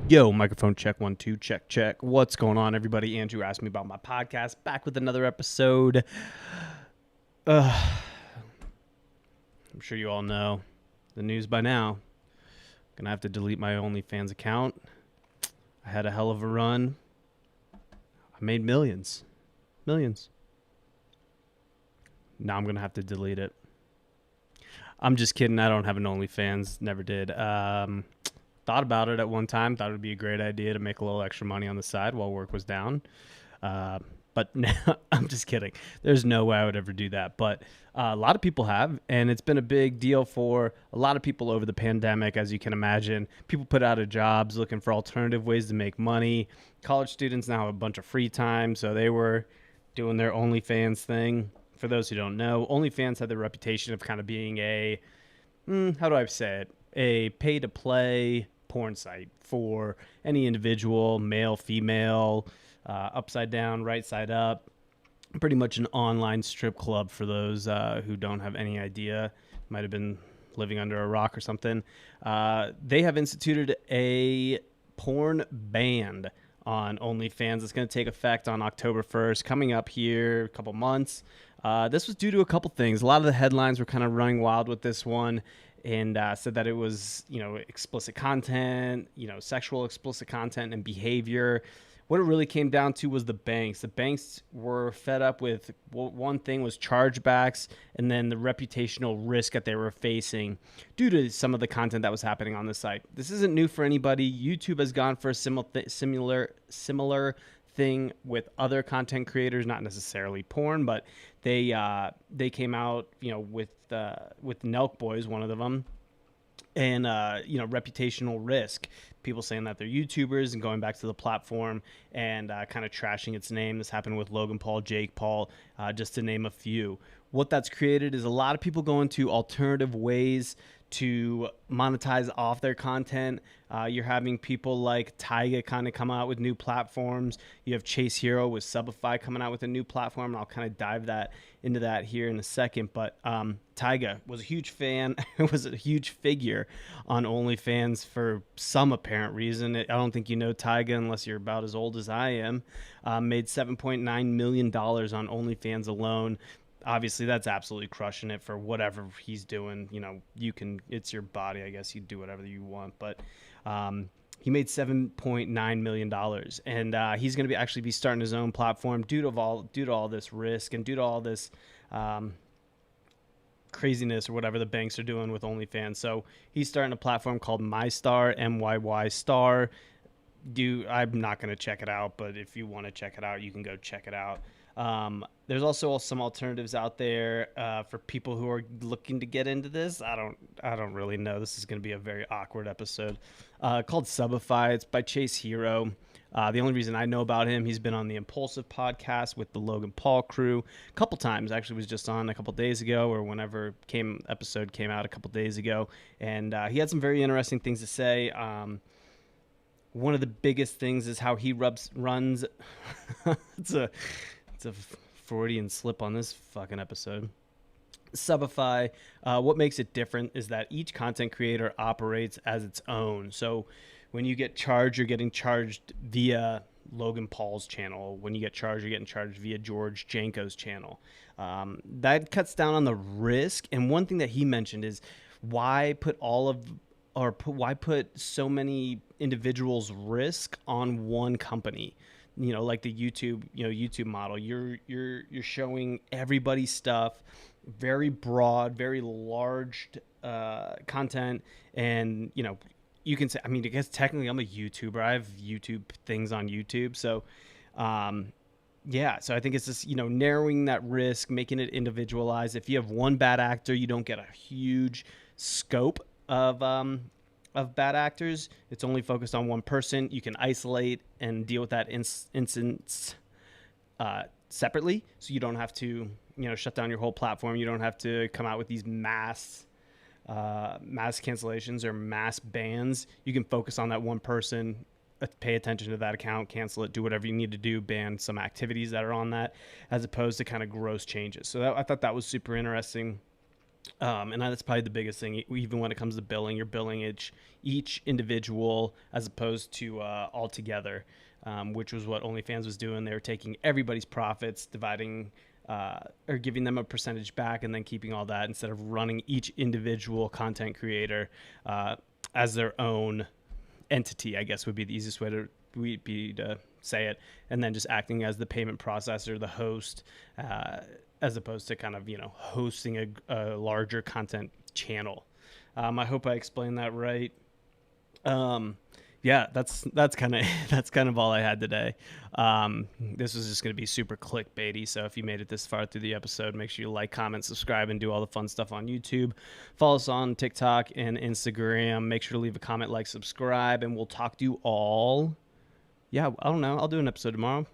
Yo, microphone check, 1 2, check, check. What's going on, everybody? Andrew asked me about my podcast. Back with another episode. I'm sure you all know the news by now. Gonna have to delete my OnlyFans account. I had a hell of a run. I made millions. Millions. Now I'm gonna have to delete it. I'm just kidding. I don't have an OnlyFans. Never did. Thought about it at one time. Thought it would be a great idea to make a little extra money on the side while work was down. But now, I'm just kidding. There's no way I would ever do that. But a lot of people have, and it's been a big deal for a lot of people over the pandemic, as you can imagine. People put out of jobs looking for alternative ways to make money. College students now have a bunch of free time, so they were doing their OnlyFans thing. For those who don't know, OnlyFans had the reputation of kind of being how do I say it? A pay-to-play porn site for any individual, male, female, upside down, right side up. Pretty much an online strip club for those who don't have any idea. Might have been living under a rock or something. They have instituted a porn ban on OnlyFans. It's going to take effect on October 1st, coming up here a couple months. This was due to a couple things. A lot of the headlines were kind of running wild with this one, and said that it was, explicit content, sexual explicit content and behavior. What it really came down to was the banks. The banks were fed up with, one thing was chargebacks, and then the reputational risk that they were facing due to some of the content that was happening on the site. This isn't new for anybody. YouTube has gone for a similar thing with other content creators, not necessarily porn, but they came out, with Nelk Boys, one of them, and reputational risk. People saying that they're YouTubers and going back to the platform and kind of trashing its name. This happened with Logan Paul, Jake Paul, just to name a few. What that's created is a lot of people going to alternative ways to monetize off their content. You're having people like Tyga kind of come out with new platforms. You have Chase Hero with Subify coming out with a new platform. I'll kind of dive into that here in a second. But Tyga was a huge fan. Was a huge figure on OnlyFans for some apparent reason. I don't think you know Tyga unless you're about as old as I am. Made $7.9 million on OnlyFans alone. Obviously, that's absolutely crushing it for whatever he's doing. It's your body. I guess you do whatever you want. But he made $7.9 million. And he's going to actually be starting his own platform due to all this risk and due to all this craziness or whatever the banks are doing with OnlyFans. So he's starting a platform called MyStar, MYY Star. I'm not going to check it out, but if you want to check it out, you can go check it out. There's also some alternatives out there for people who are looking to get into this. I don't really know. This is going to be a very awkward episode. Called Subify. It's by Chase Hero. The only reason I know about him, he's been on the Impulsive podcast with the Logan Paul crew a couple times. Actually, was just on a couple days ago, or whenever episode came out a couple days ago, and he had some very interesting things to say. One of the biggest things is how he runs. It's a Freudian slip on this fucking episode. Subify, what makes it different is that each content creator operates as its own. So when you get charged, you're getting charged via Logan Paul's channel. When you get charged, you're getting charged via George Janko's channel. That cuts down on the risk. And one thing that he mentioned is why put so many individuals' risk on one company? Like the YouTube model. You're showing everybody's stuff, very broad, very large content, and you can say, I guess technically I'm a YouTuber. I have YouTube things on YouTube, so so I think it's just narrowing that risk, making it individualized. If you have one bad actor, you don't get a huge scope of bad actors. It's only focused on one person. You can isolate and deal with that instance separately, so you don't have to shut down your whole platform. You don't have to come out with these mass cancellations or mass bans. You can focus on that one person, pay attention to that account, cancel it, do whatever you need to do, ban some activities that are on that, as opposed to kind of gross changes. So I thought that was super interesting. And that's probably the biggest thing. Even when it comes to billing, you're billing each individual as opposed to all together, which was what OnlyFans was doing. They were taking everybody's profits, dividing or giving them a percentage back, and then keeping all that instead of running each individual content creator as their own entity. I guess would be the easiest way to say it, and then just acting as the payment processor, the host, as opposed to kind of hosting a larger content channel. I hope I explained that right. Um, yeah, that's kind of that's kind of all I had today. This was just going to be super clickbaity. So if you made it this far through the episode, make sure you like, comment, subscribe, and do all the fun stuff on YouTube. Follow us on TikTok and Instagram. Make sure to leave a comment, like, subscribe, and we'll talk to you all. Yeah, I don't know. I'll do an episode tomorrow.